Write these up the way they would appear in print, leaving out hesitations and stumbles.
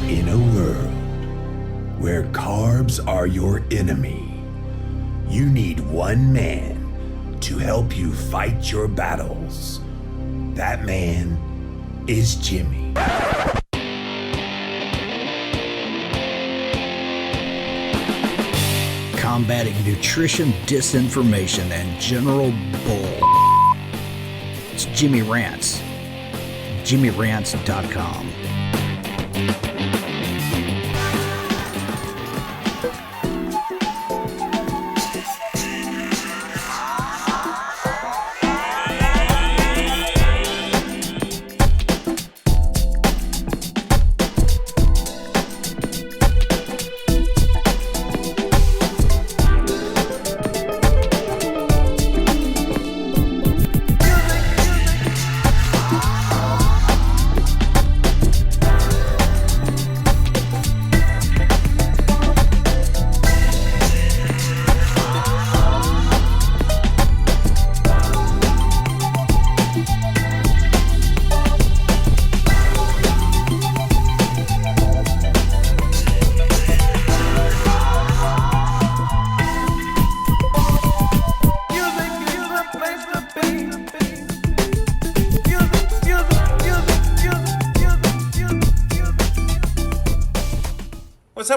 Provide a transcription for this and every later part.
In a world where carbs are your enemy, you need one man to help you fight your battles. That man is Jimmy. Combating nutrition disinformation and general bull. It's Jimmy Rants. JimmyRants.com.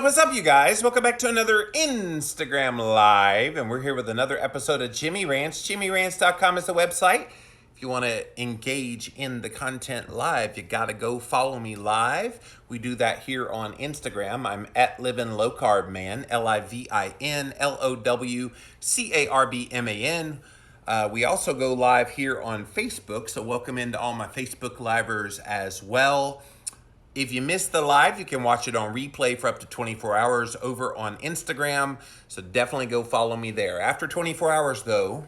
What's up, you guys? Welcome back to another Instagram Live, and we're here with another episode of Jimmy Rants. JimmyRants.com is the website. If you want to engage in the content live, you got to go follow me live. We do that here on Instagram. I'm at Livin' Low Carb Man, LIVINLOWCARBMAN. We also go live here on Facebook, so welcome into all my Facebook livers as well. If you missed the live, you can watch it on replay for up to 24 hours over on Instagram. So definitely go follow me there. After 24 hours, though,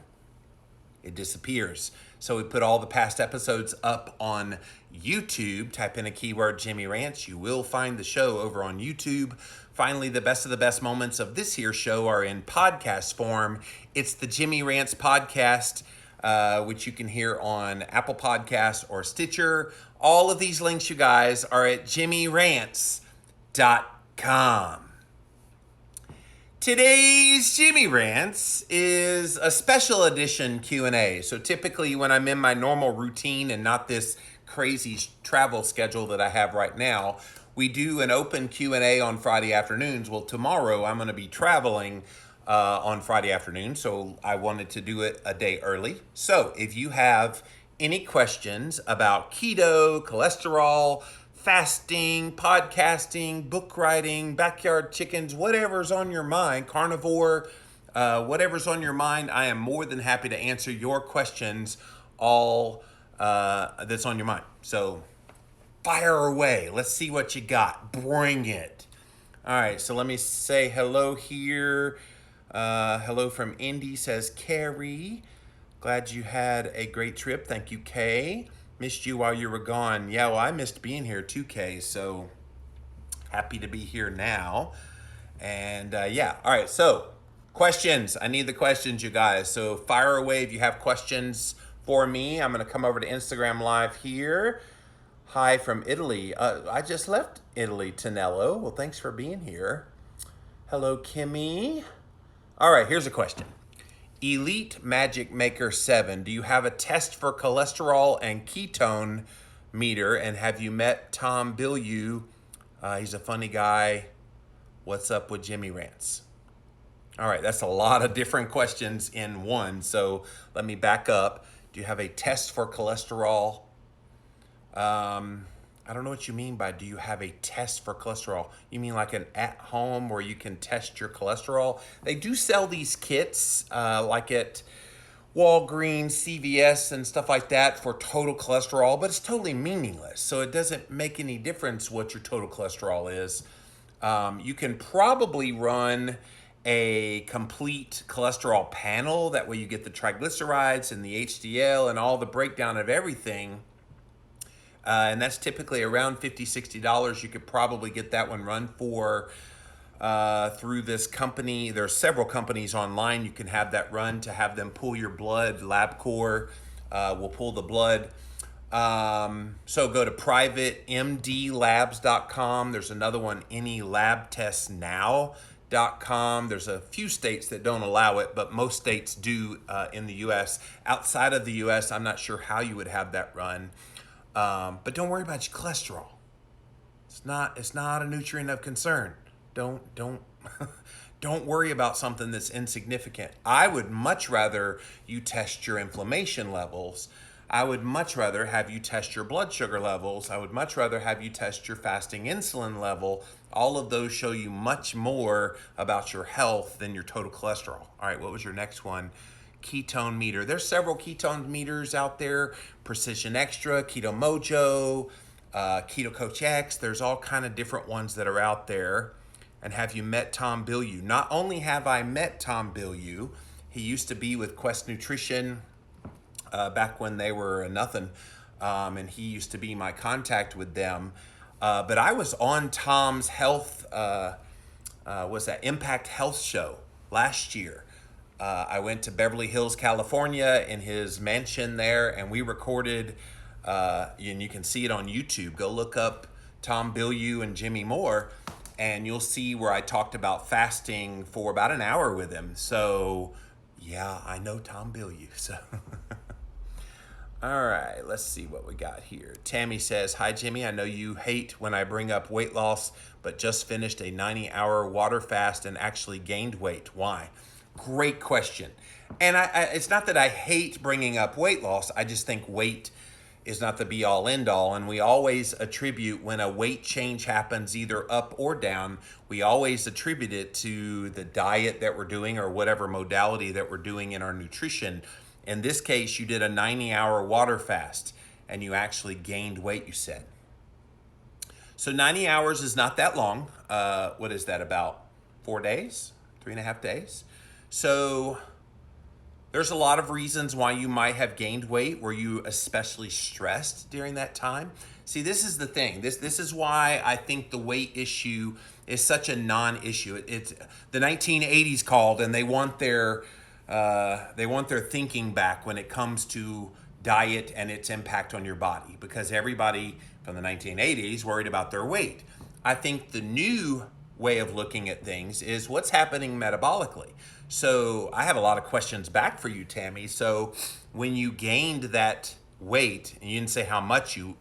it disappears. So we put all the past episodes up on YouTube. Type in a keyword, Jimmy Rants. You will find the show over on YouTube. Finally, the best of the best moments of this here show are in podcast form. It's the Jimmy Rants podcast, which you can hear on Apple Podcasts or Stitcher. All of these links, you guys, are at JimmyRants.com. Today's Jimmy Rants is a special edition Q&A. So typically when I'm in my normal routine and not this crazy travel schedule that I have right now, we do an open Q&A on Friday afternoons. Well, tomorrow I'm going to be traveling on Friday afternoon, so I wanted to do it a day early. So if you have any questions about keto, cholesterol, fasting, podcasting, book writing, backyard chickens, whatever's on your mind, carnivore, whatever's on your mind, I am more than happy to answer your questions, all that's on your mind. So fire away. Let's see what you got. Bring it. All right, so let me say hello here. Hello from Indy, says Carrie. Glad you had a great trip. Thank you, Kay. Missed you while you were gone. Yeah, well, I missed being here too, Kay. So happy to be here now. And yeah, all right. So questions. I need the questions, you guys. So fire away if you have questions for me. I'm going to come over to Instagram Live here. Hi from Italy. I just left Italy, Tonello. Well, thanks for being here. Hello, Kimmy. All right, here's a question. Elite Magic Maker 7, do you have a test for cholesterol and ketone meter? And have you met Tom Bilyeu? He's a funny guy. What's up with Jimmy Rants? All right, that's a lot of different questions in one. So let me back up. Do you have a test for cholesterol? I don't know what you mean by do you have a test for cholesterol? You mean like an at-home where you can test your cholesterol? They do sell these kits like at Walgreens, CVS, and stuff like that for total cholesterol, but it's totally meaningless. So it doesn't make any difference what your total cholesterol is. You can probably run a complete cholesterol panel. That way you get the triglycerides and the HDL and all the breakdown of everything. And that's typically around $50, $60. You could probably get that one run for through this company. There's several companies online you can have that run to have them pull your blood. LabCorp will pull the blood. So go to privatemdlabs.com. There's another one, anylabtestnow.com. There's a few states that don't allow it, but most states do in the U.S. Outside of the U.S., I'm not sure how you would have that run. But don't worry about your cholesterol. It's not a nutrient of concern. Don't don't worry about something that's insignificant. I would much rather you test your inflammation levels. I would much rather have you test your blood sugar levels. I would much rather have you test your fasting insulin level. All of those show you much more about your health than your total cholesterol. All right, what was your next one? Ketone meter. There's several ketone meters out there. Precision Extra, Keto Mojo, Keto Coach X. There's all kind of different ones that are out there. And have you met Tom Bilyeu? Not only have I met Tom Bilyeu, he used to be with Quest Nutrition back when they were nothing, and he used to be my contact with them. But I was on Tom's health, Impact Health show last year. I went to Beverly Hills, California, in his mansion there, and we recorded, and you can see it on YouTube. Go look up Tom Bilyeu and Jimmy Moore, and you'll see where I talked about fasting for about an hour with him. So, yeah, I know Tom Bilyeu. So, all right, let's see what we got here. Tammy says, "Hi, Jimmy. I know you hate when I bring up weight loss, but just finished a 90-hour water fast and actually gained weight. Why?" Great question. And it's not that I hate bringing up weight loss. I just think weight is not the be-all, end-all. And we always attribute, when a weight change happens either up or down, we always attribute it to the diet that we're doing or whatever modality that we're doing in our nutrition. In this case, you did a 90-hour water fast and you actually gained weight, you said. So 90 hours is not that long. What is that, about 4 days? 3.5 days? So there's a lot of reasons why you might have gained weight. Were you especially stressed during that time? See, this is the thing. This is why I think the weight issue is such a non-issue. It's the 1980s called, and they want their thinking back when it comes to diet and its impact on your body, because everybody from the 1980s worried about their weight. I think the new way of looking at things is what's happening metabolically. So I have a lot of questions back for you, Tammy. So when you gained that weight, and you didn't say how much you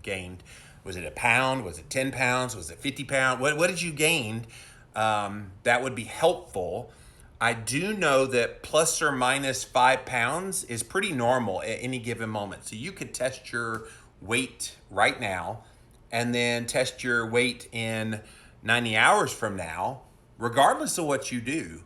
gained, was it a pound? Was it 10 pounds? Was it 50 pounds? What did you gain? That would be helpful. I do know that plus or minus 5 pounds is pretty normal at any given moment. So you could test your weight right now and then test your weight in 90 hours from now, regardless of what you do.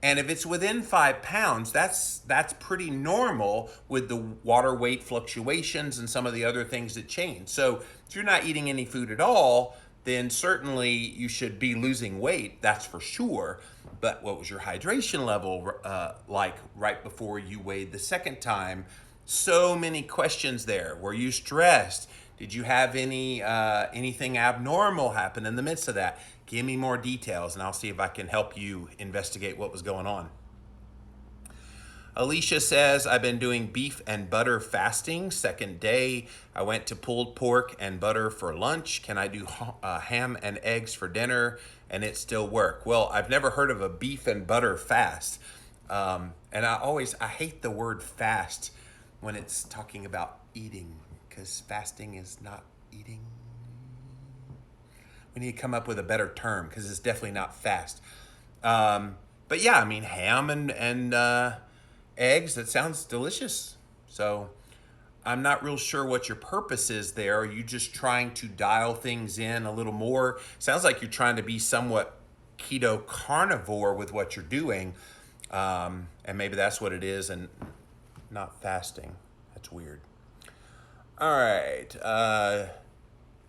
And if it's within 5 pounds, that's pretty normal with the water weight fluctuations and some of the other things that change. So if you're not eating any food at all, then certainly you should be losing weight, that's for sure. But what was your hydration level like right before you weighed the second time? So many questions there. Were you stressed? Did you have anything abnormal happen in the midst of that? Give me more details and I'll see if I can help you investigate what was going on. Alicia says, "I've been doing beef and butter fasting. Second day, I went to pulled pork and butter for lunch. Can I do ham and eggs for dinner and it still work?" Well, I've never heard of a beef and butter fast. And I hate the word fast when it's talking about eating, because fasting is not eating. We need to come up with a better term, because it's definitely not fast. But yeah, I mean, ham and eggs, that sounds delicious. So I'm not real sure what your purpose is there. Are you just trying to dial things in a little more? Sounds like you're trying to be somewhat keto carnivore with what you're doing. And maybe that's what it is and not fasting. That's weird. All right.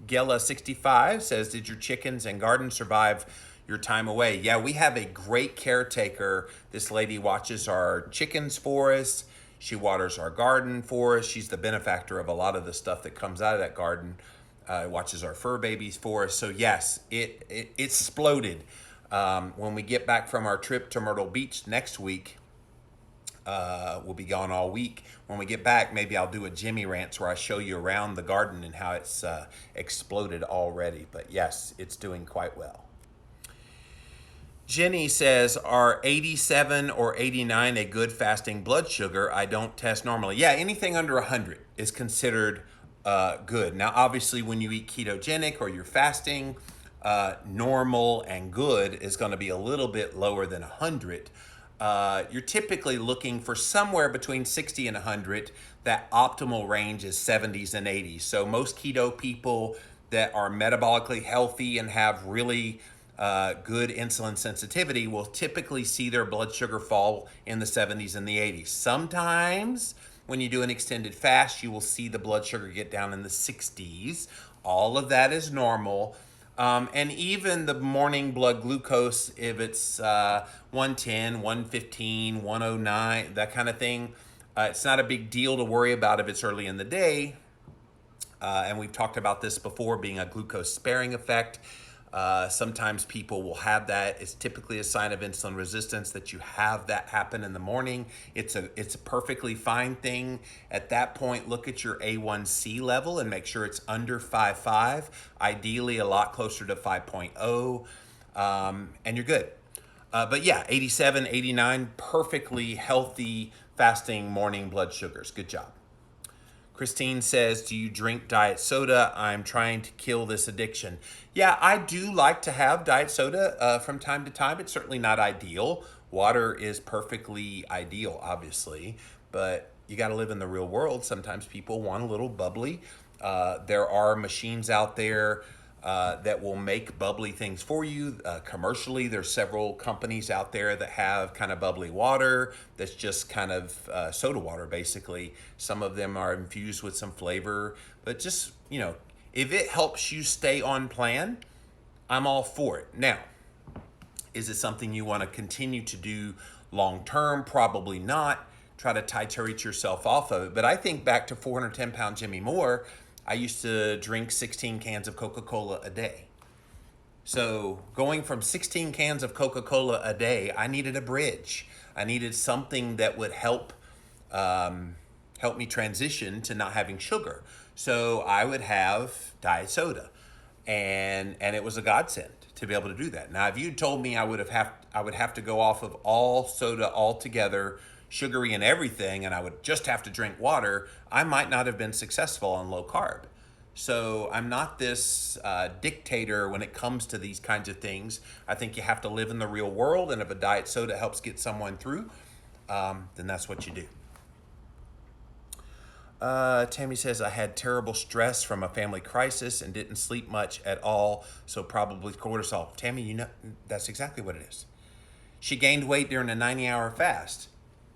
Gela65 says, "Did your chickens and garden survive your time away?" Yeah, we have a great caretaker. This lady watches our chickens for us. She waters our garden for us. She's the benefactor of a lot of the stuff that comes out of that garden. Watches our fur babies for us. So yes, it exploded. When we get back from our trip to Myrtle Beach next week, We'll be gone all week. When we get back, maybe I'll do a Jimmy Rants where I show you around the garden and how it's exploded already. But yes, it's doing quite well. Jenny says, are 87 or 89 a good fasting blood sugar? I don't test normally. Yeah, anything under 100 is considered good. Now, obviously, when you eat ketogenic or you're fasting, normal and good is going to be a little bit lower than 100. You're typically looking for somewhere between 60 and 100. That optimal range is 70s and 80s. So most keto people that are metabolically healthy and have really good insulin sensitivity will typically see their blood sugar fall in the 70s and the 80s. Sometimes when you do an extended fast, you will see the blood sugar get down in the 60s. All of that is normal. And even the morning blood glucose, if it's 110, 115, 109, that kind of thing, it's not a big deal to worry about if it's early in the day. And we've talked about this before, being a glucose sparing effect. Sometimes people will have that. It's typically a sign of insulin resistance that you have that happen in the morning. It's a perfectly fine thing. At that point, look at your A1C level and make sure it's under 5.5, ideally a lot closer to 5.0, and you're good. But yeah, 87, 89, perfectly healthy fasting morning blood sugars. Good job. Christine says, do you drink diet soda? I'm trying to kill this addiction. Yeah, I do like to have diet soda from time to time. It's certainly not ideal. Water is perfectly ideal, obviously, but you got to live in the real world. Sometimes people want a little bubbly. There are machines out there that will make bubbly things for you. Commercially, there's several companies out there that have kind of bubbly water that's just kind of soda water, basically. Some of them are infused with some flavor, but just, if it helps you stay on plan, I'm all for it. Now, is it something you want to continue to do long term? Probably not. Try to titrate yourself off of it. But I think back to 410-pound Jimmy Moore. I used to drink 16 cans of Coca-Cola a day. So going from 16 cans of Coca-Cola a day, I needed a bridge. I needed something that would help me transition to not having sugar. So I would have diet soda, and it was a godsend to be able to do that. Now, if you told me I would have to go off of all soda altogether, sugary and everything, and I would just have to drink water, I might not have been successful on low carb. So I'm not this dictator when it comes to these kinds of things. I think you have to live in the real world, and if a diet soda helps get someone through, then that's what you do. Tammy says, I had terrible stress from a family crisis and didn't sleep much at all, so probably cortisol. Tammy, that's exactly what it is. She gained weight during a 90-hour fast.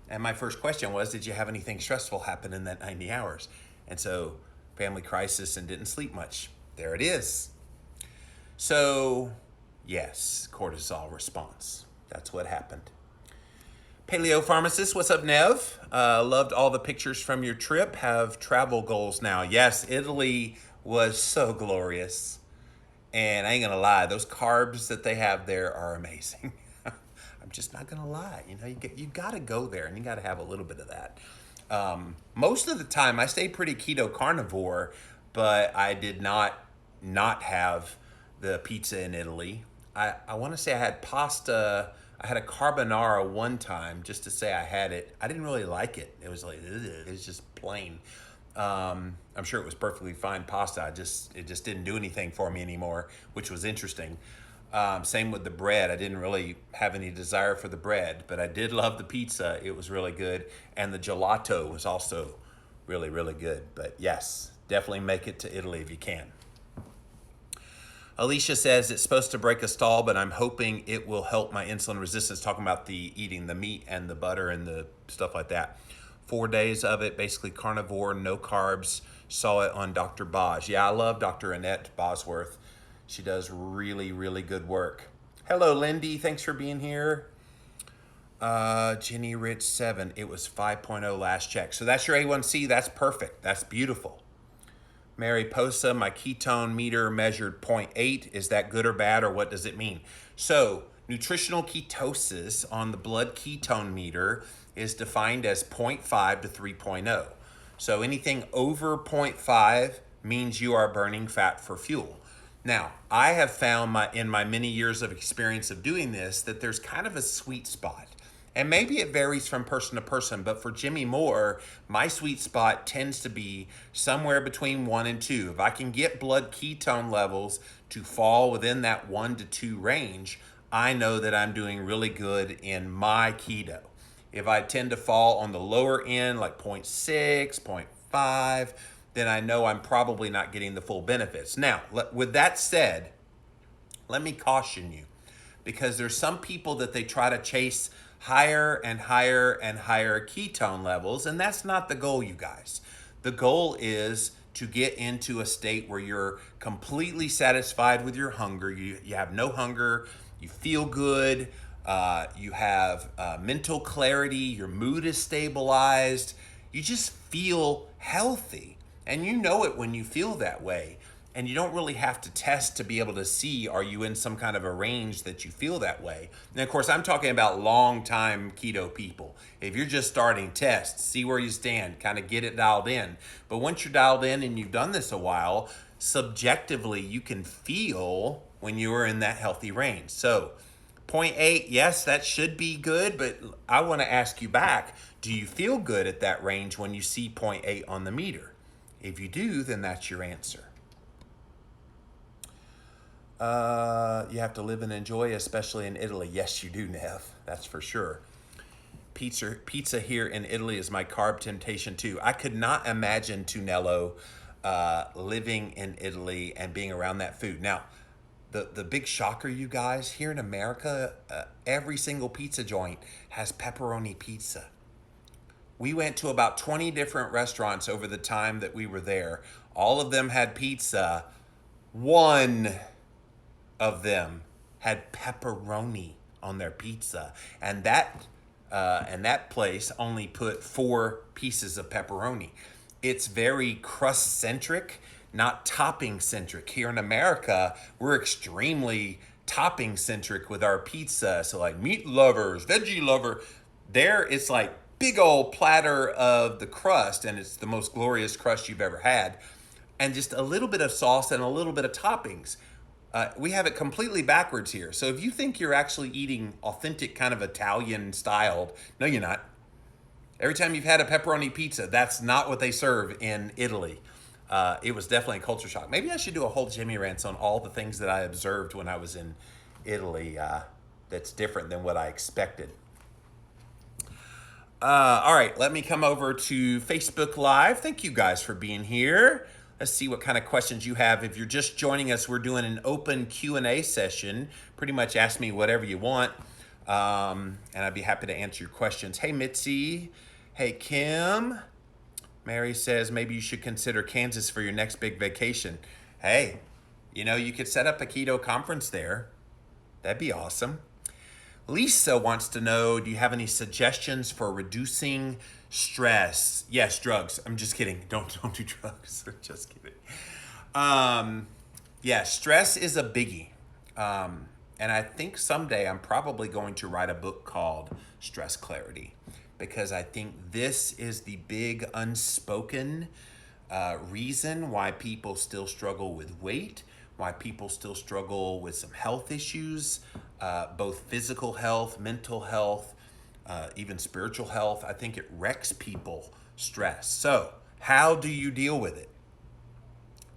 And my first question was, did you have anything stressful happen in that 90 hours? And so, family crisis and didn't sleep much. There it is. So, yes, cortisol response. That's what happened. Paleo Pharmacist, what's up, Nev? Loved all the pictures from your trip. Have travel goals now. Yes, Italy was so glorious. And I ain't gonna lie, those carbs that they have there are amazing. I'm just not gonna lie. You gotta go there and you gotta have a little bit of that. Most of the time I stayed pretty keto carnivore, but I did not have the pizza in Italy. I wanna say I had pasta. I had a carbonara one time just to say I had it. I didn't really like it. It was like, it was just plain. I'm sure it was perfectly fine pasta. It just didn't do anything for me anymore, which was interesting. Same with the bread. I didn't really have any desire for the bread, but I did love the pizza. It was really good. And the gelato was also really, really good. But yes, definitely make it to Italy if you can. Alicia says it's supposed to break a stall, but I'm hoping it will help my insulin resistance, talking about the eating the meat and the butter and the stuff like that. 4 days of it, basically carnivore, no carbs. Saw it on Dr. Boz. Yeah, I love Dr. Annette Bosworth. She does really, really good work. Hello, Lindy. Thanks for being here. Jenny Rich 7. It was 5.0 last check. So that's your A1C. That's perfect. That's beautiful. Mariposa, my ketone meter measured 0.8. Is that good or bad, or what does it mean? So, nutritional ketosis on the blood ketone meter is defined as 0.5 to 3.0. So, anything over 0.5 means you are burning fat for fuel. Now, I have found in my many years of experience of doing this that there's kind of a sweet spot. And maybe it varies from person to person, but for Jimmy Moore, my sweet spot tends to be somewhere between 1 and 2. If I can get blood ketone levels to fall within that 1 to 2 range, I know that I'm doing really good in my keto. If I tend to fall on the lower end, like 0.6, 0.5, then I know I'm probably not getting the full benefits. Now, with that said, let me caution you, because there's some people that they try to chase higher and higher and higher ketone levels, and that's not the goal, you guys. The goal is to get into a state where you're completely satisfied with your hunger. You have no hunger, you feel good, you have mental clarity, your mood is stabilized, you just feel healthy. And you know it when you feel that way. And you don't really have to test to be able to see, are you in some kind of a range that you feel that way? And of course, I'm talking about long-time keto people. If you're just starting, test, see where you stand, kind of get it dialed in. But once you're dialed in and you've done this a while, subjectively, you can feel when you are in that healthy range. So 0.8, yes, that should be good, but I want to ask you back, do you feel good at that range when you see 0.8 on the meter? If you do, then that's your answer. You have to live and enjoy, especially in Italy. Yes, you do, Nev. That's for sure. Pizza here in Italy is my carb temptation too. I could not imagine Tunello living in Italy and being around that food. Now, the big shocker, you guys, here in America, every single pizza joint has pepperoni pizza. We went to about 20 different restaurants over the time that we were there. All of them had pizza. One of them had pepperoni on their pizza, and that place only put 4 pieces of pepperoni. It's very crust centric, not topping centric. Here in America, we're extremely topping centric with our pizza. So like meat lovers, veggie lover, there it's like big old platter of the crust, and it's the most glorious crust you've ever had, and just a little bit of sauce and a little bit of toppings. We have it completely backwards here. So if you think you're actually eating authentic kind of Italian styled, no, you're not. Every time you've had a pepperoni pizza, that's not what they serve in Italy. It was definitely a culture shock. Maybe I should do a whole Jimmy Rants on all the things that I observed when I was in Italy that's different than what I expected. All right, let me come over to Facebook Live. Thank you guys for being here. Let's see what kind of questions you have. If you're just joining us, we're doing an open Q&A session. Pretty much ask me whatever you want, and I'd be happy to answer your questions. Hey, Mitzi. Hey, Kim. Mary says maybe you should consider Kansas for your next big vacation. Hey, you could set up a keto conference there. That'd be awesome. Lisa wants to know, do you have any suggestions for reducing stress? Yes, drugs. I'm just kidding. Don't do drugs. Just kidding. Yeah, stress is a biggie. And I think someday I'm probably going to write a book called Stress Clarity, because I think this is the big unspoken reason why people still struggle with weight, why people still struggle with some health issues, both physical health, mental health, even spiritual health. I think it wrecks people, stress. So how do you deal with it?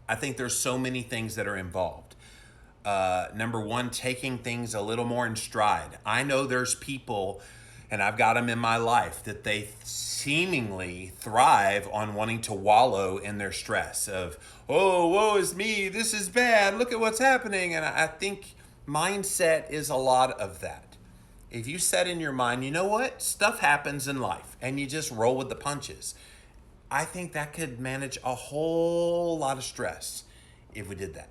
I think there's so many things that are involved. Number one, taking things a little more in stride. I know there's people, and I've got them in my life, that they seemingly thrive on wanting to wallow in their stress of, oh, woe is me, this is bad, look at what's happening. And I think mindset is a lot of that. If you set in your mind, you know what, stuff happens in life, and you just roll with the punches, I think that could manage a whole lot of stress if we did that.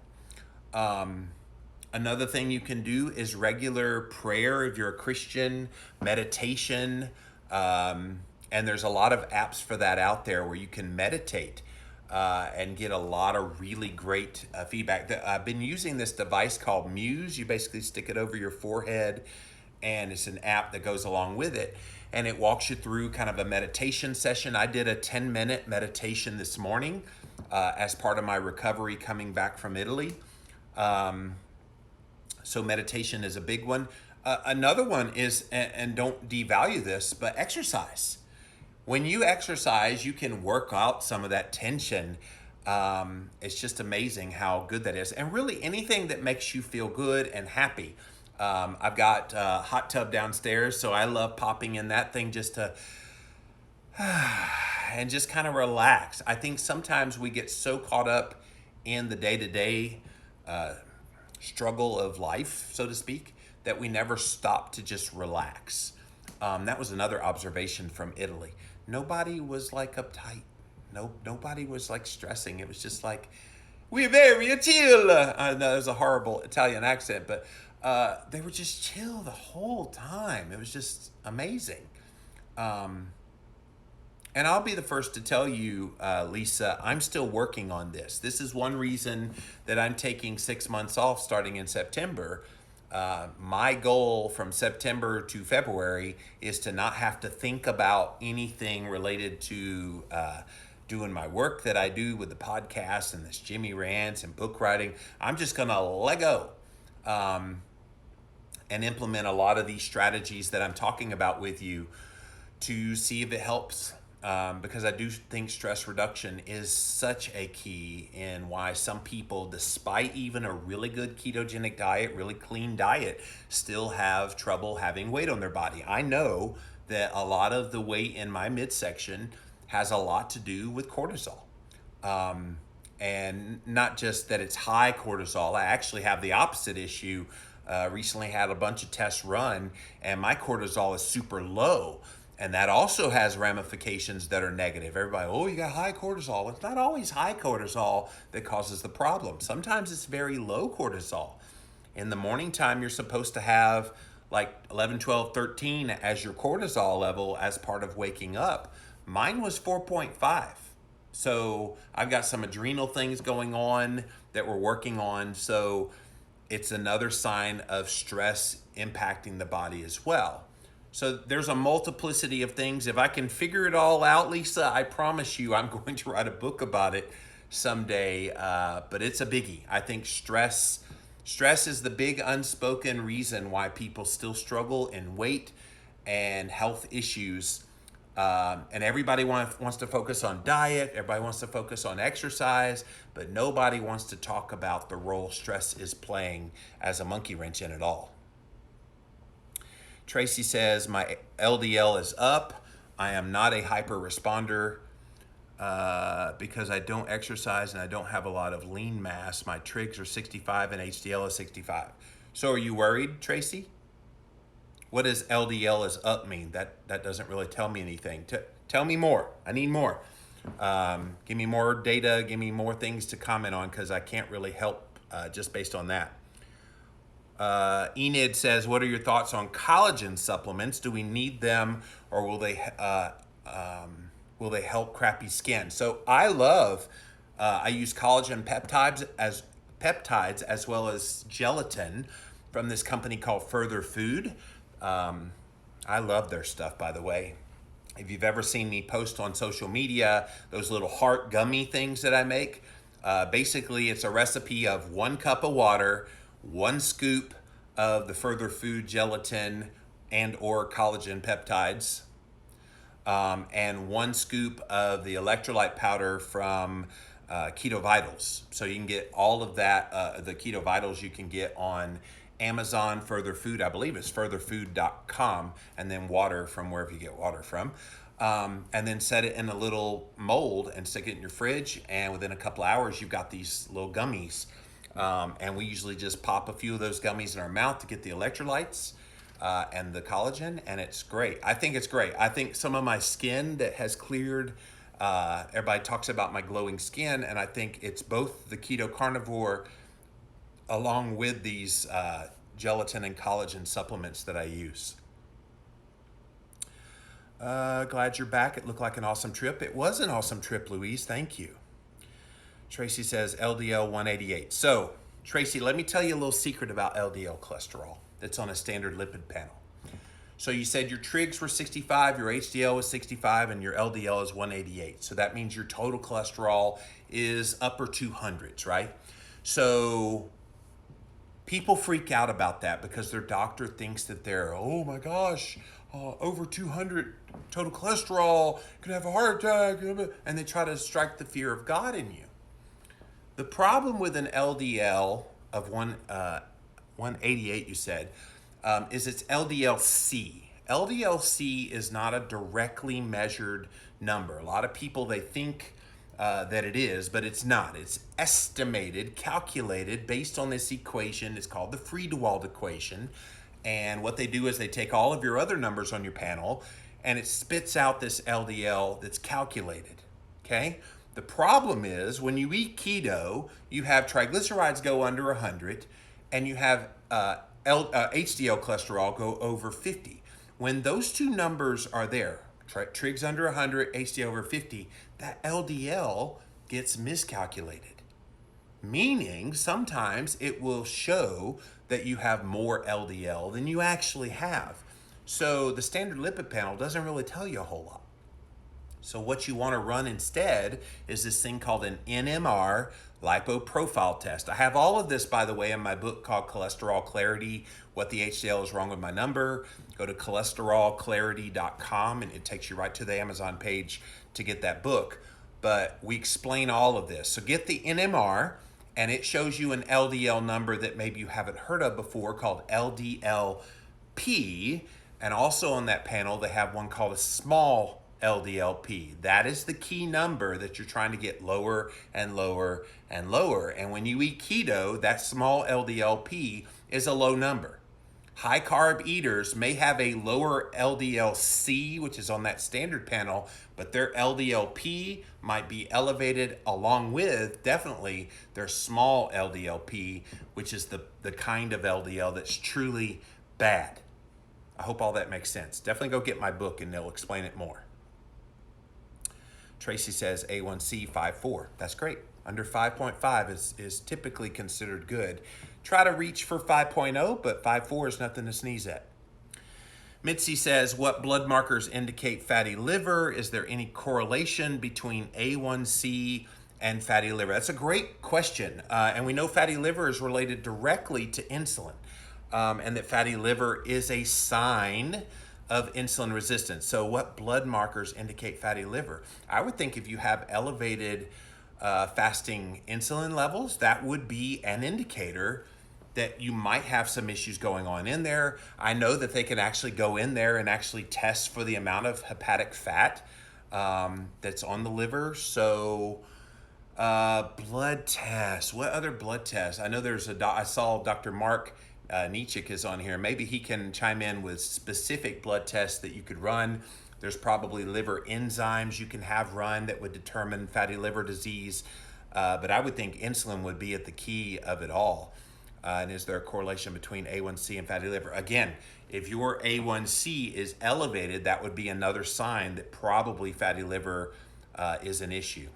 Another thing you can do is regular prayer if you're a Christian, meditation, and there's a lot of apps for that out there where you can meditate. and get a lot of really great feedback. I've been using this device called Muse. You basically stick it over your forehead, and it's an app that goes along with it, and it walks you through kind of a meditation session. I did a 10-minute meditation this morning as part of my recovery coming back from Italy. So meditation is a big one. Another one is, and don't devalue this, but exercise. When you exercise, you can work out some of that tension. It's just amazing how good that is. And really anything that makes you feel good and happy. I've got a hot tub downstairs, so I love popping in that thing just to and just kind of relax. I think sometimes we get so caught up in the day-to-day struggle of life, so to speak, that we never stop to just relax. That was another observation from Italy. Nobody was like uptight. Nobody was like stressing. It was just like, we're very chill. That was a horrible Italian accent, but they were just chill the whole time. It was just amazing. And I'll be the first to tell you, Lisa, I'm still working on this. This is one reason that I'm taking 6 months off starting in September. My goal from September to February is to not have to think about anything related to doing my work that I do with the podcast and this Jimmy Rants and book writing. I'm just going to let go and implement a lot of these strategies that I'm talking about with you to see if it helps. Because I do think stress reduction is such a key in why some people, despite even a really good ketogenic diet, really clean diet, still have trouble having weight on their body. I know that a lot of the weight in my midsection has a lot to do with cortisol. And not just that it's high cortisol. I actually have the opposite issue. Recently had a bunch of tests run, and my cortisol is super low. And that also has ramifications that are negative. Everybody, oh, you got high cortisol. It's not always high cortisol that causes the problem. Sometimes it's very low cortisol. In the morning time, you're supposed to have like 11, 12, 13 as your cortisol level as part of waking up. Mine was 4.5. So I've got some adrenal things going on that we're working on. So it's another sign of stress impacting the body as well. So there's a multiplicity of things. If I can figure it all out, Lisa, I promise you I'm going to write a book about it someday. But it's a biggie. I think stress is the big unspoken reason why people still struggle in weight and health issues. And everybody wants to focus on diet. Everybody wants to focus on exercise. But nobody wants to talk about the role stress is playing as a monkey wrench in it all. Tracy says, my LDL is up. I am not a hyper responder because I don't exercise and I don't have a lot of lean mass. My trigs are 65 and HDL is 65. So are you worried, Tracy? What does LDL is up mean? That doesn't really tell me anything. Tell me more. I need more. Give me more data. Give me more things to comment on because I can't really help just based on that. Enid says, what are your thoughts on collagen supplements? Do we need them or will they help crappy skin? So I use collagen peptides as well as gelatin from this company called Further Food. I love their stuff, by the way. If you've ever seen me post on social media, those little heart gummy things that I make, basically it's a recipe of 1 cup of water, 1 scoop of the Further Food gelatin and or collagen peptides, and 1 scoop of the electrolyte powder from Keto Vitals. So you can get all of that, the Keto Vitals you can get on Amazon, Further Food, I believe it's furtherfood.com, and then water from wherever you get water from. And then set it in a little mold and stick it in your fridge, and within a couple hours you've got these little gummies. And we usually just pop a few of those gummies in our mouth to get the electrolytes and the collagen, and it's great. I think it's great. I think some of my skin that has cleared, everybody talks about my glowing skin, and I think it's both the keto carnivore along with these gelatin and collagen supplements that I use. Glad you're back. It looked like an awesome trip. It was an awesome trip, Louise. Thank you. Tracy says LDL 188. So, Tracy, let me tell you a little secret about LDL cholesterol that's on a standard lipid panel. So you said your trigs were 65, your HDL was 65, and your LDL is 188. So that means your total cholesterol is upper 200s, right? So people freak out about that because their doctor thinks that they're, oh my gosh, over 200 total cholesterol, could have a heart attack, and they try to strike the fear of God in you. The problem with an LDL of 188, you said, is it's LDL-C. LDL-C is not a directly measured number. A lot of people, they think that it is, but it's not. It's estimated, calculated based on this equation. It's called the Friedewald equation. And what they do is they take all of your other numbers on your panel and it spits out this LDL that's calculated, okay? The problem is when you eat keto, you have triglycerides go under 100 and you have HDL cholesterol go over 50. When those two numbers are there, trigs under 100, HDL over 50, that LDL gets miscalculated. Meaning sometimes it will show that you have more LDL than you actually have. So the standard lipid panel doesn't really tell you a whole lot. So what you want to run instead is this thing called an NMR lipoprofile test. I have all of this, by the way, in my book called Cholesterol Clarity, What the HDL is Wrong with My Number. Go to cholesterolclarity.com and it takes you right to the Amazon page to get that book. But we explain all of this. So get the NMR and it shows you an LDL number that maybe you haven't heard of before called LDLP. And also on that panel, they have one called a small LDLP. That is the key number that you're trying to get lower and lower and lower. And when you eat keto, that small LDLP is a low number. High carb eaters may have a lower LDL-C, which is on that standard panel, but their LDLP might be elevated along with definitely their small LDLP, which is the kind of LDL that's truly bad. I hope all that makes sense. Definitely go get my book and they'll explain it more. Tracy says A1C 5.4. That's great. Under 5.5 is typically considered good. Try to reach for 5.0, but 5.4 is nothing to sneeze at. Mitzi says, what blood markers indicate fatty liver? Is there any correlation between A1C and fatty liver? That's a great question. And we know fatty liver is related directly to insulin, and that fatty liver is a sign of insulin resistance. So what blood markers indicate fatty liver? I would think if you have elevated fasting insulin levels, that would be an indicator that you might have some issues going on in there. I know that they can actually go in there and actually test for the amount of hepatic fat that's on the liver. So blood tests, what other blood tests? I know there's I saw Dr. Mark Nietzsche is on here. Maybe he can chime in with specific blood tests that you could run. There's probably liver enzymes you can have run that would determine fatty liver disease. But I would think insulin would be at the key of it all. And is there a correlation between A1C and fatty liver? Again, if your A1C is elevated, that would be another sign that probably fatty liver is an issue.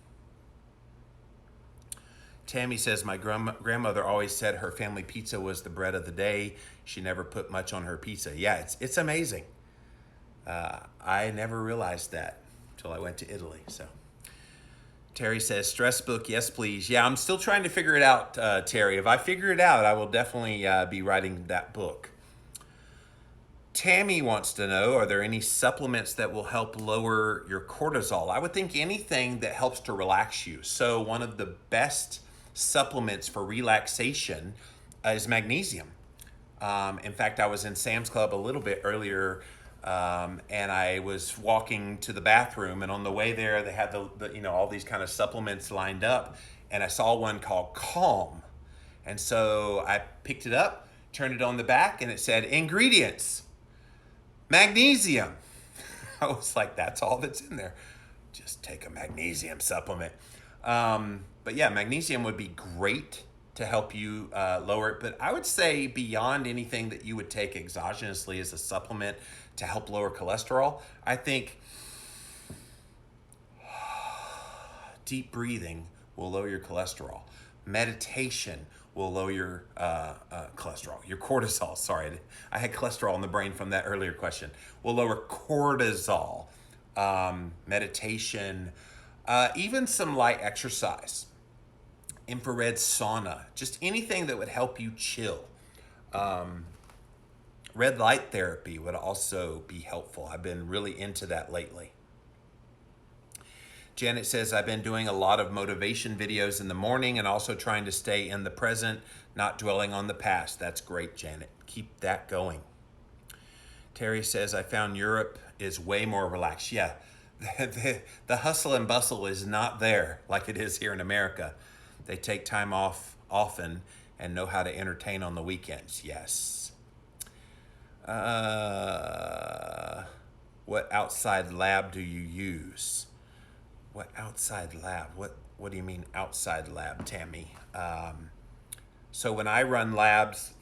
Tammy says, my grandmother always said her family pizza was the bread of the day. She never put much on her pizza. Yeah, it's amazing. I never realized that until I went to Italy. So Terry says, stress book, yes, please. Yeah, I'm still trying to figure it out, Terry. If I figure it out, I will definitely be writing that book. Tammy wants to know, are there any supplements that will help lower your cortisol? I would think anything that helps to relax you. So one of the best supplements for relaxation is magnesium. In fact, I was in Sam's Club a little bit earlier and I was walking to the bathroom, and on the way there they had the all these kind of supplements lined up, and I saw one called Calm. And so I picked it up, turned it on the back, and it said ingredients, magnesium. I was like, that's all that's in there. Just take a magnesium supplement. But yeah, magnesium would be great to help you lower it. But I would say beyond anything that you would take exogenously as a supplement to help lower cholesterol, I think deep breathing will lower your cholesterol. Meditation will lower your cholesterol, your cortisol. Sorry, I had cholesterol in the brain from that earlier question. Will lower cortisol. Meditation, even some light exercise, infrared sauna, just anything that would help you chill. Red light therapy would also be helpful. I've been really into that lately. Janet says, I've been doing a lot of motivation videos in the morning and also trying to stay in the present, not dwelling on the past. That's great, Janet. Keep that going. Terry says, I found Europe is way more relaxed. Yeah, the hustle and bustle is not there like it is here in America. They take time off often and know how to entertain on the weekends. Yes. What outside lab do you use? What outside lab? What do you mean outside lab, Tammy? So when I run labs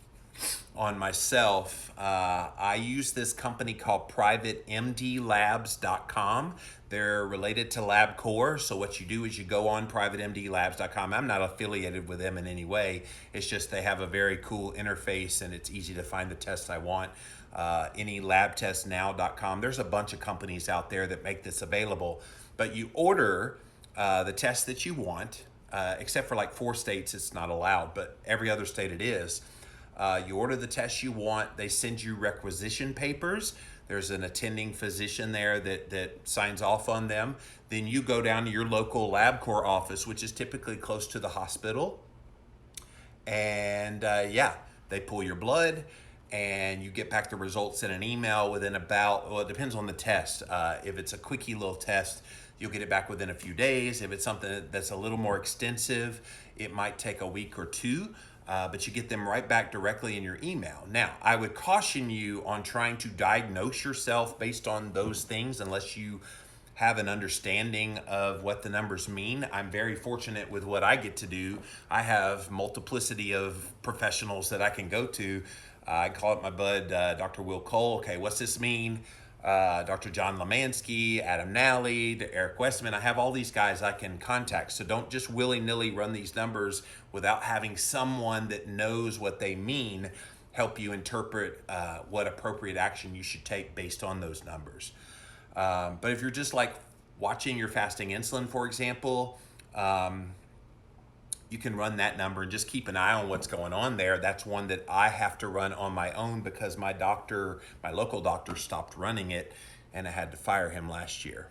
on myself, I use this company called privatemdlabs.com. They're related to LabCorp. So what you do is you go on privatemdlabs.com. I'm not affiliated with them in any way. It's just they have a very cool interface and it's easy to find the tests I want. Labtestnow.com. There's a bunch of companies out there that make this available. But you order the test that you want, except for like 4 states it's not allowed, but every other state it is. You order the test you want. They send you requisition papers. There's an attending physician there that signs off on them. Then you go down to your local LabCorp office, which is typically close to the hospital. And they pull your blood and you get back the results in an email within about, well, it depends on the test. If it's a quickie little test, you'll get it back within a few days. If it's something that's a little more extensive, it might take a week or 2. But you get them right back directly in your email. Now, I would caution you on trying to diagnose yourself based on those things unless you have an understanding of what the numbers mean. I'm very fortunate with what I get to do. I have multiplicity of professionals that I can go to. I call it my bud, Dr. Will Cole. Okay, what's this mean? Dr. John Lemansky, Adam Nally, Eric Westman. I have all these guys I can contact. So don't just willy-nilly run these numbers without having someone that knows what they mean help you interpret what appropriate action you should take based on those numbers. But if you're just like watching your fasting insulin, for example, you can run that number and just keep an eye on what's going on there. That's one that I have to run on my own because my local doctor stopped running it and I had to fire him last year.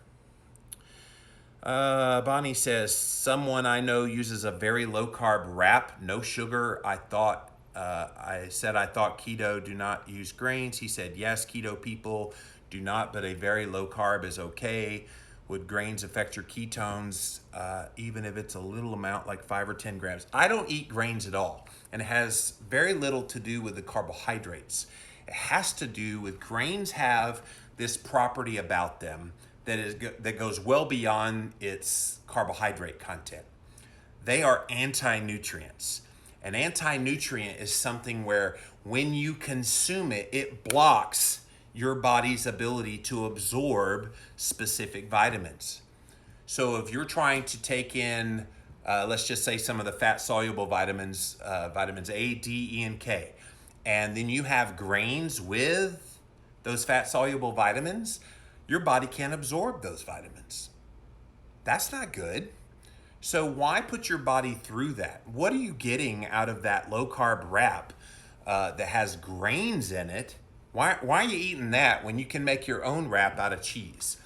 Bonnie says, someone I know uses a very low carb wrap, no sugar. I thought keto do not use grains. He said, yes, keto people do not, but a very low carb is okay. Would grains affect your ketones, even if it's a little amount, like 5 or 10 grams? I don't eat grains at all, and it has very little to do with the carbohydrates. It has to do with grains have this property about them that goes well beyond its carbohydrate content. They are anti-nutrients. An anti-nutrient is something where when you consume it, it blocks your body's ability to absorb specific vitamins. So if you're trying to take in, let's just say some of the fat-soluble vitamins, vitamins A, D, E, and K, and then you have grains with those fat-soluble vitamins, your body can't absorb those vitamins. That's not good. So why put your body through that? What are you getting out of that low-carb wrap that has grains in it? Why are you eating that when you can make your own wrap out of cheese?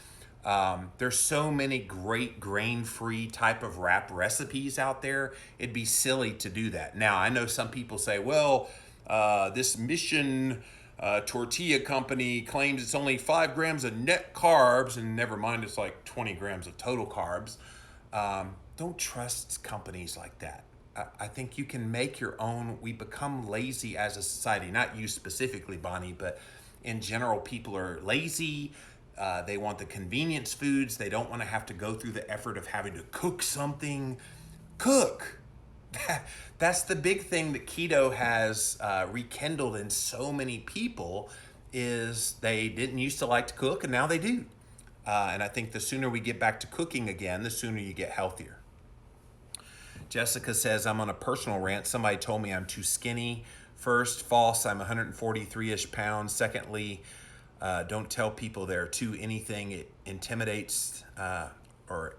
There's so many great grain-free type of wrap recipes out there. It'd be silly to do that. Now, I know some people say, well, this Mission tortilla company claims it's only 5 grams of net carbs, and never mind, it's like 20 grams of total carbs. Don't trust companies like that. I think you can make your own. We become lazy as a society, not you specifically, Bonnie, but in general, people are lazy. They want the convenience foods. They don't want to have to go through the effort of having to cook something. Cook. That's the big thing that keto has rekindled in so many people is they didn't used to like to cook and now they do. And I think the sooner we get back to cooking again, the sooner you get healthier. Jessica says, I'm on a personal rant. Somebody told me I'm too skinny. First, false, I'm 143-ish pounds. Secondly, don't tell people they're too anything. It intimidates or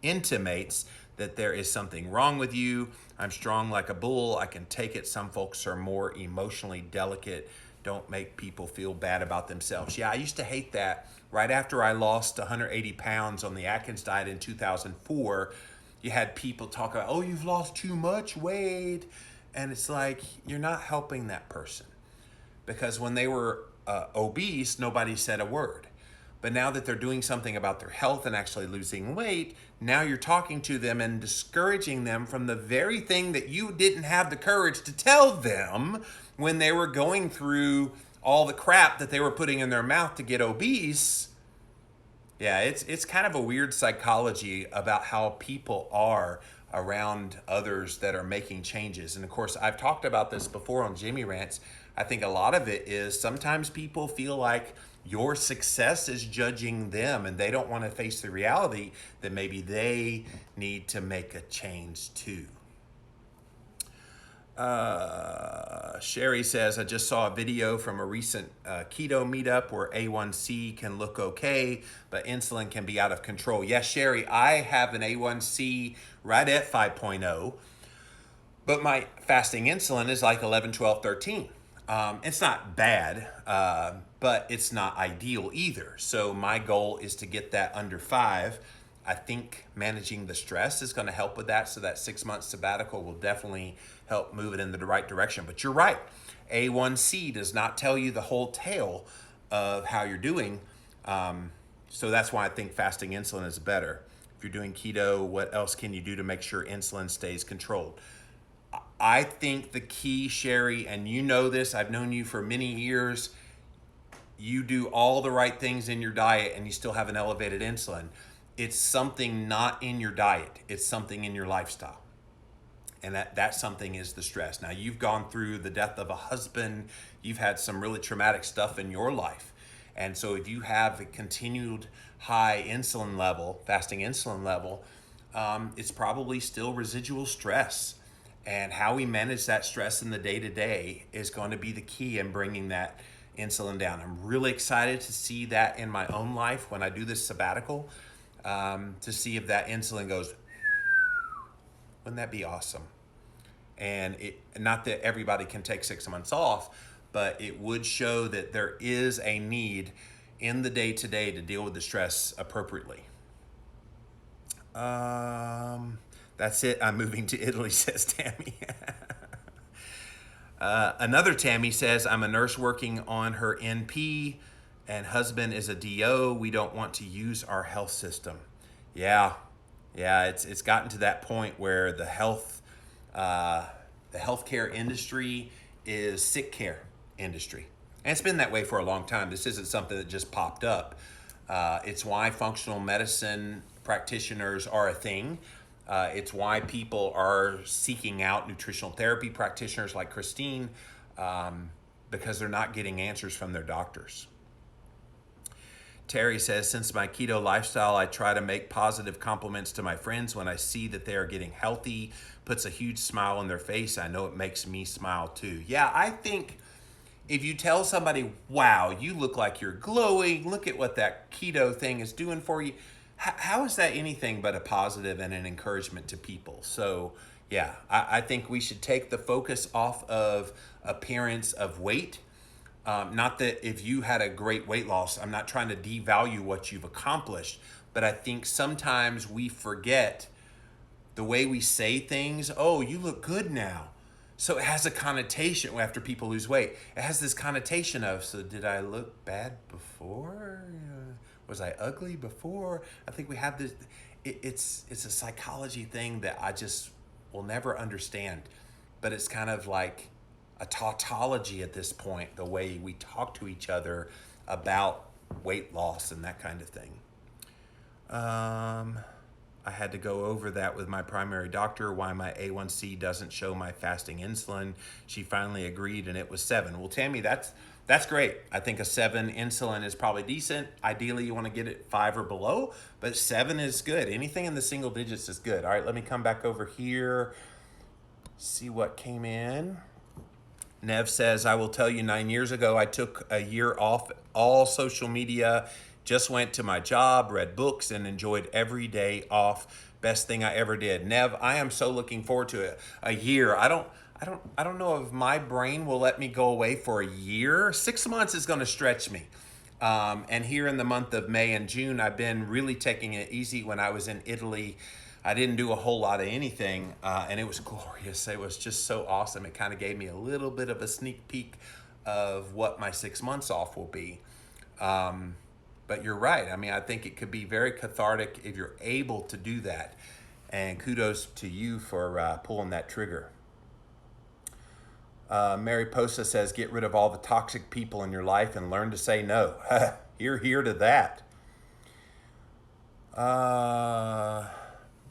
intimates that there is something wrong with you. I'm strong like a bull. I can take it. Some folks are more emotionally delicate. Don't make people feel bad about themselves. Yeah, I used to hate that. Right after I lost 180 pounds on the Atkins diet in 2004, you had people talk about, oh, you've lost too much weight. And it's like, you're not helping that person. Because when they were obese, nobody said a word. But now that they're doing something about their health and actually losing weight, now you're talking to them and discouraging them from the very thing that you didn't have the courage to tell them when they were going through all the crap that they were putting in their mouth to get obese. Yeah, it's kind of a weird psychology about how people are around others that are making changes. And of course, I've talked about this before on Jimmy Rants. I think a lot of it is sometimes people feel like your success is judging them and they don't want to face the reality that maybe they need to make a change too. Sherry says, I just saw a video from a recent keto meetup where A1C can look okay, but insulin can be out of control. Yes, Sherry, I have an A1C right at 5.0, but my fasting insulin is like 11, 12, 13. It's not bad, but it's not ideal either. So my goal is to get that under 5. I think managing the stress is going to help with that. So that 6-month sabbatical will definitely help move it in the right direction. But you're right. A1C does not tell you the whole tale of how you're doing. So that's why I think fasting insulin is better. If you're doing keto, what else can you do to make sure insulin stays controlled? I think the key, Sherry, and you know this, I've known you for many years, you do all the right things in your diet and you still have an elevated insulin. It's something not in your diet. It's something in your lifestyle. And that something is the stress. Now, you've gone through the death of a husband. You've had some really traumatic stuff in your life. And so if you have a continued high insulin level, fasting insulin level, it's probably still residual stress. And how we manage that stress in the day-to-day is going to be the key in bringing that insulin down. I'm really excited to see that in my own life when I do this sabbatical, to see if that insulin goes. Wouldn't that be awesome? And not that everybody can take 6 months off, but it would show that there is a need in the day-to-day to deal with the stress appropriately. That's it. I'm moving to Italy, says Tammy. Another Tammy says, I'm a nurse working on her NP and husband is a DO. We don't want to use our health system. Yeah, it's gotten to that point where the healthcare industry is sick care industry. And it's been that way for a long time. This isn't something that just popped up. It's why functional medicine practitioners are a thing. It's why people are seeking out nutritional therapy practitioners like Christine, because they're not getting answers from their doctors. Terry says, since my keto lifestyle, I try to make positive compliments to my friends when I see that they are getting healthy, puts a huge smile on their face. I know it makes me smile too. Yeah, I think if you tell somebody, wow, you look like you're glowing, look at what that keto thing is doing for you, how is that anything but a positive and an encouragement to people? So yeah, I think we should take the focus off of appearance of weight. Not that if you had a great weight loss, I'm not trying to devalue what you've accomplished, but I think sometimes we forget the way we say things. Oh, you look good now. So it has a connotation after people lose weight. It has this connotation of, so did I look bad before? Was I ugly before? I think we have this, it's a psychology thing that I just will never understand, but it's kind of like a tautology at this point, the way we talk to each other about weight loss and that kind of thing. I had to go over that with my primary doctor, why my A1C doesn't show my fasting insulin. She finally agreed and it was 7. Well, Tammy, that's That's great. I think a 7 insulin is probably decent. Ideally, you want to get it 5 or below, but 7 is good. Anything in the single digits is good. All right, let me come back over here, see what came in. Nev says, I will tell you, 9 years ago, I took a year off all social media, just went to my job, read books, and enjoyed every day off. Best thing I ever did. Nev, I am so looking forward to it. A year. I don't know if my brain will let me go away for a year. 6 months is going to stretch me. And here in the month of May and June, I've been really taking it easy. When I was in Italy, I didn't do a whole lot of anything, and it was glorious. It was just so awesome. It kind of gave me a little bit of a sneak peek of what my 6 months off will be. But you're right. I mean, I think it could be very cathartic if you're able to do that. And kudos to you for pulling that trigger. Mary Posa says, get rid of all the toxic people in your life and learn to say no. Here to that.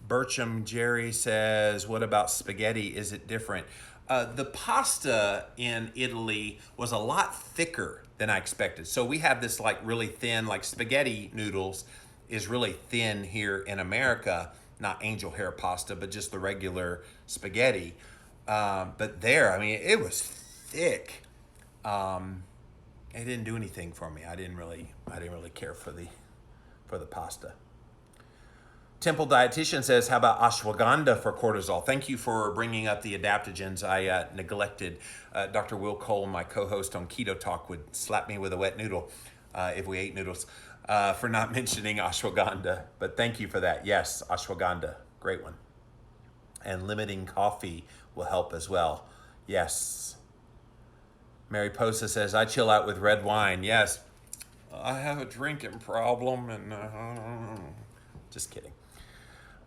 Bertram Jerry says, what about spaghetti? Is it different? The pasta in Italy was a lot thicker than I expected. So we have this like really thin, like spaghetti noodles is really thin here in America, not angel hair pasta, but just the regular spaghetti. But there, I mean, it was thick. It didn't do anything for me. I didn't really care for the pasta. Temple Dietitian says, how about ashwagandha for cortisol? Thank you for bringing up the adaptogens. I neglected. Dr. Will Cole, my co-host on Keto Talk, would slap me with a wet noodle if we ate noodles for not mentioning ashwagandha. But thank you for that. Yes, ashwagandha, great one. And limiting coffee will help as well. Yes. Mary Posa says, I chill out with red wine. Yes, I have a drinking problem, and just kidding.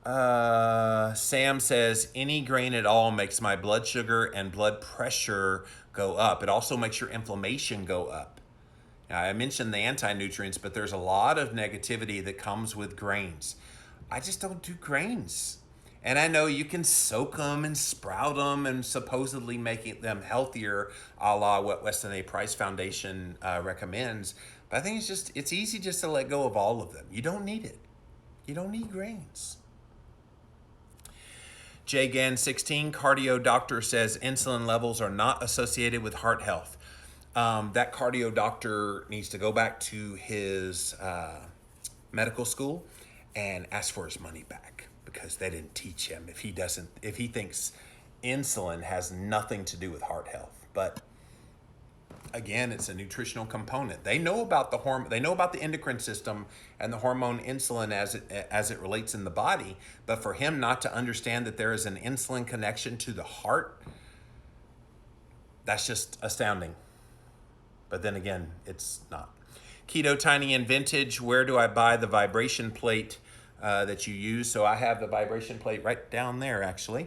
Sam says, any grain at all makes my blood sugar and blood pressure go up. It also makes your inflammation go up. Now, I mentioned the anti-nutrients, but there's a lot of negativity that comes with grains. I just don't do grains. And I know you can soak them and sprout them and supposedly making them healthier, a la what Weston A. Price Foundation recommends. But I think it's easy just to let go of all of them. You don't need it. You don't need grains. JGAN16, cardio doctor says insulin levels are not associated with heart health. That cardio doctor needs to go back to his medical school and ask for his money back, because they didn't teach him if he thinks insulin has nothing to do with heart health. But again, it's a nutritional component. They know about they know about the endocrine system and the hormone insulin as it relates in the body, but for him not to understand that there is an insulin connection to the heart, that's just astounding. But then again, it's not. Keto Tiny and Vintage, where do I buy the vibration plate that you use? So I have the vibration plate right down there, actually.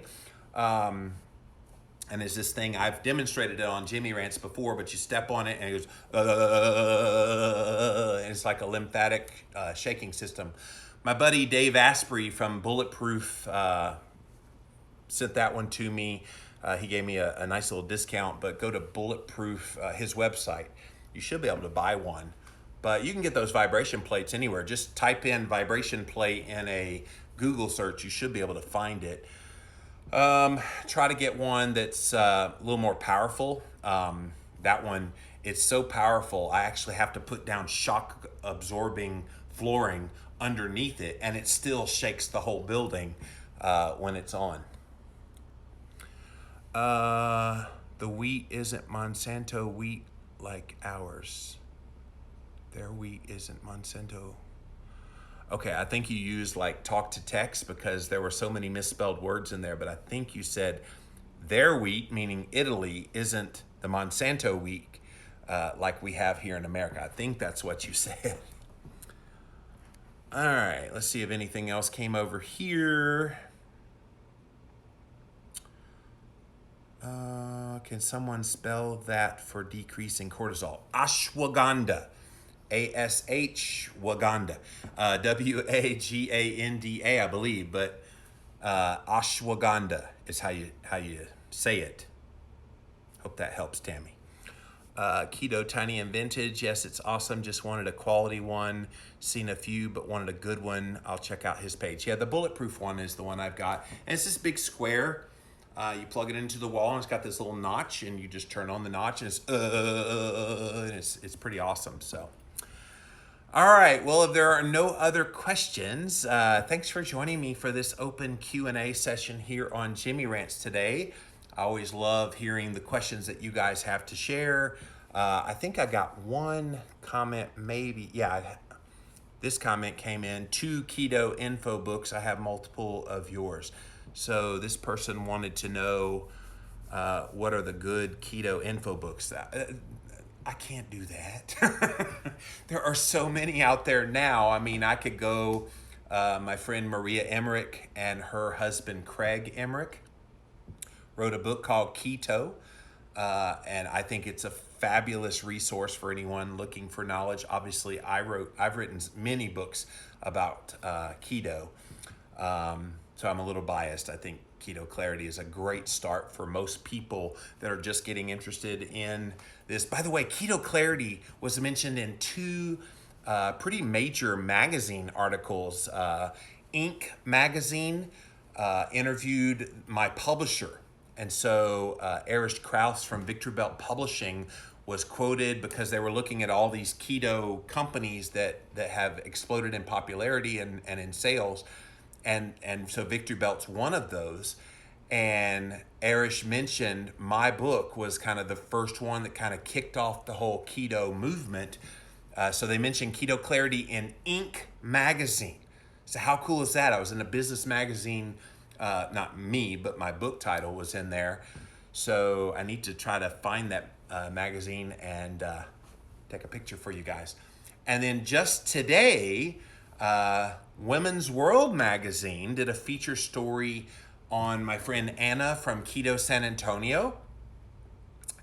And there's this thing, I've demonstrated it on Jimmy Rants before, but you step on it and it goes, and it's like a lymphatic shaking system. My buddy Dave Asprey from Bulletproof sent that one to me. He gave me a nice little discount, but go to Bulletproof, his website. You should be able to buy one. But you can get those vibration plates anywhere. Just type in vibration plate in a Google search. You should be able to find it. Try to get one that's a little more powerful. That one, it's so powerful, I actually have to put down shock absorbing flooring underneath it, and it still shakes the whole building when it's on. The wheat isn't Monsanto wheat like ours. Their wheat isn't Monsanto. Okay, I think you used like talk to text because there were so many misspelled words in there, but I think you said their wheat, meaning Italy, isn't the Monsanto wheat like we have here in America. I think that's what you said. All right, let's see if anything else came over here. Can someone spell that for decreasing cortisol? Ashwagandha. Waganda. Waganda, I believe, but ashwagandha is how you say it. Hope that helps, Tammy. Keto Tiny and Vintage. Yes, it's awesome. Just wanted a quality one. Seen a few, but wanted a good one. I'll check out his page. Yeah, the bulletproof one is the one I've got. And it's this big square. You plug it into the wall, and it's got this little notch, and you just turn on the notch, and it's pretty awesome. So, all right. Well, if there are no other questions, thanks for joining me for this open Q&A session here on Jimmy Rants today. I always love hearing the questions that you guys have to share. I think I got one comment, maybe. Yeah, this comment came in. 2 keto info books. I have multiple of yours. So this person wanted to know what are the good keto info books. I can't do that. There are so many out there now. I mean, I could go, my friend Maria Emmerich and her husband Craig Emmerich wrote a book called Keto, and I think it's a fabulous resource for anyone looking for knowledge. Obviously, I've written many books about keto, so I'm a little biased. I think Keto Clarity is a great start for most people that are just getting interested in this. By the way, Keto Clarity was mentioned in 2 pretty major magazine articles. Inc. magazine interviewed my publisher. And so Erich Krauss from Victory Belt Publishing was quoted because they were looking at all these keto companies that have exploded in popularity and in sales. And so Victory Belt's one of those. And Erich mentioned my book was kind of the first one that kind of kicked off the whole keto movement. So they mentioned Keto Clarity in Inc. magazine. So how cool is that? I was in a business magazine. Not me, but my book title was in there. So I need to try to find that magazine and take a picture for you guys. And then just today, Women's World magazine did a feature story on my friend Anna from Keto San Antonio.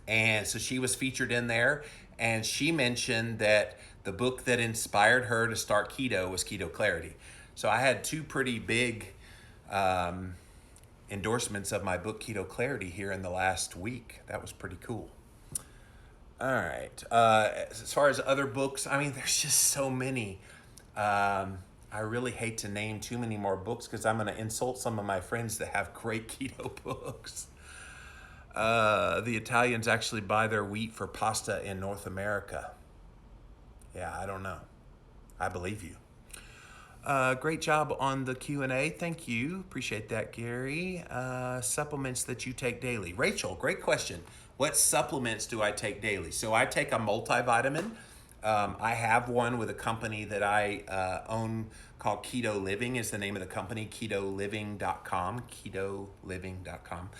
And so she was featured in there, and she mentioned that the book that inspired her to start keto was Keto Clarity. So I had 2 pretty big endorsements of my book Keto Clarity here in the last week. That was pretty cool. All right. As far as other books, I mean, there's just so many. I really hate to name too many more books because I'm going to insult some of my friends that have great keto books. The Italians actually buy their wheat for pasta in North America. Yeah, I don't know. I believe you. Great job on the Q&A. Thank you. Appreciate that, Gary. Supplements that you take daily. Rachel, great question. What supplements do I take daily? So I take a multivitamin. I have one with a company that I own called Keto Living is the name of the company, ketoliving.com, ketoliving.com.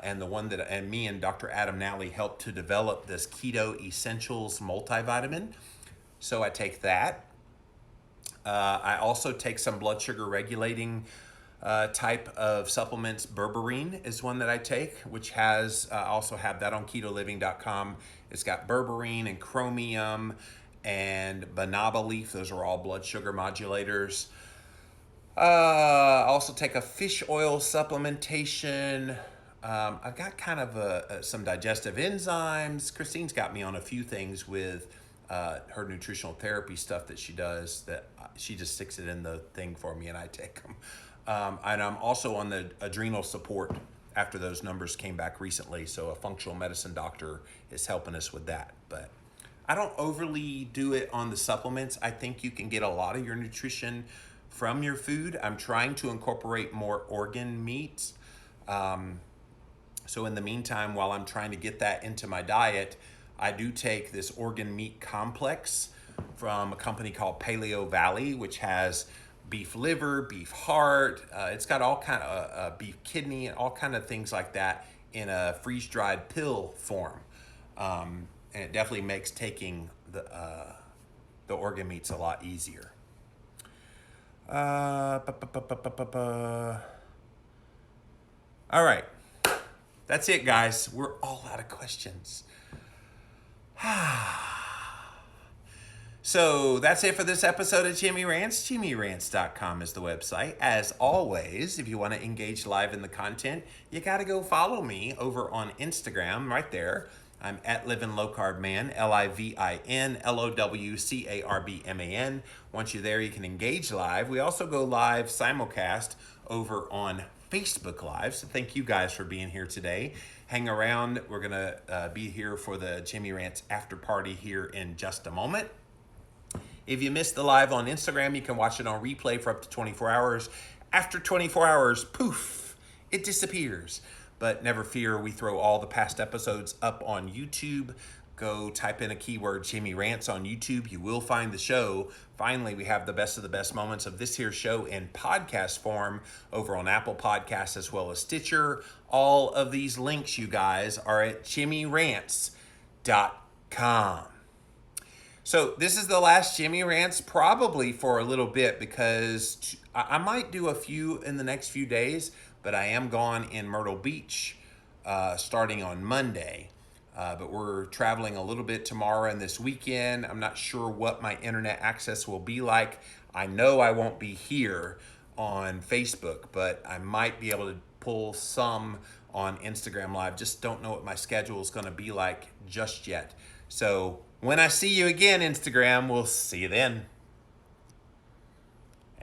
And the one and me and Dr. Adam Nally helped to develop this Keto Essentials multivitamin. So I take that. I also take some blood sugar regulating type of supplements. Berberine is one that I take, which has, I also have that on ketoliving.com. It's got berberine and chromium and banaba leaf. Those are all blood sugar modulators. I also take a fish oil supplementation. I've got kind of some digestive enzymes. Christine's got me on a few things with her nutritional therapy stuff that she does, that she just sticks it in the thing for me and I take them. And I'm also on the adrenal support after those numbers came back recently. So a functional medicine doctor is helping us with that. But I don't overly do it on the supplements. I think you can get a lot of your nutrition from your food. I'm trying to incorporate more organ meats. So in the meantime, while I'm trying to get that into my diet, I do take this organ meat complex from a company called Paleo Valley, which has beef liver, beef heart. It's got all kind of beef kidney and all kind of things like that in a freeze-dried pill form. And it definitely makes taking the organ meats a lot easier. All right. That's it, guys. We're all out of questions. So that's it for this episode of Jimmy Rants. JimmyRants.com is the website. As always, if you want to engage live in the content, you got to go follow me over on Instagram right there. I'm at Living Low Carb Man, LIVINLOWCARBMAN. Once you're there, you can engage live. We also go live simulcast over on Facebook Live. So thank you guys for being here today. Hang around. We're going to be here for the Jimmy Rants after party here in just a moment. If you missed the live on Instagram, you can watch it on replay for up to 24 hours. After 24 hours, poof, it disappears. But never fear, we throw all the past episodes up on YouTube. Go type in a keyword, Jimmy Rants, on YouTube. You will find the show. Finally, we have the best of the best moments of this here show in podcast form over on Apple Podcasts as well as Stitcher. All of these links, you guys, are at jimmyrants.com. So this is the last Jimmy Rants probably for a little bit, because I might do a few in the next few days, but I am gone in Myrtle Beach starting on Monday. But we're traveling a little bit tomorrow and this weekend. I'm not sure what my internet access will be like. I know I won't be here on Facebook, but I might be able to pull some on Instagram Live. Just don't know what my schedule is going to be like just yet. So when I see you again, Instagram, we'll see you then.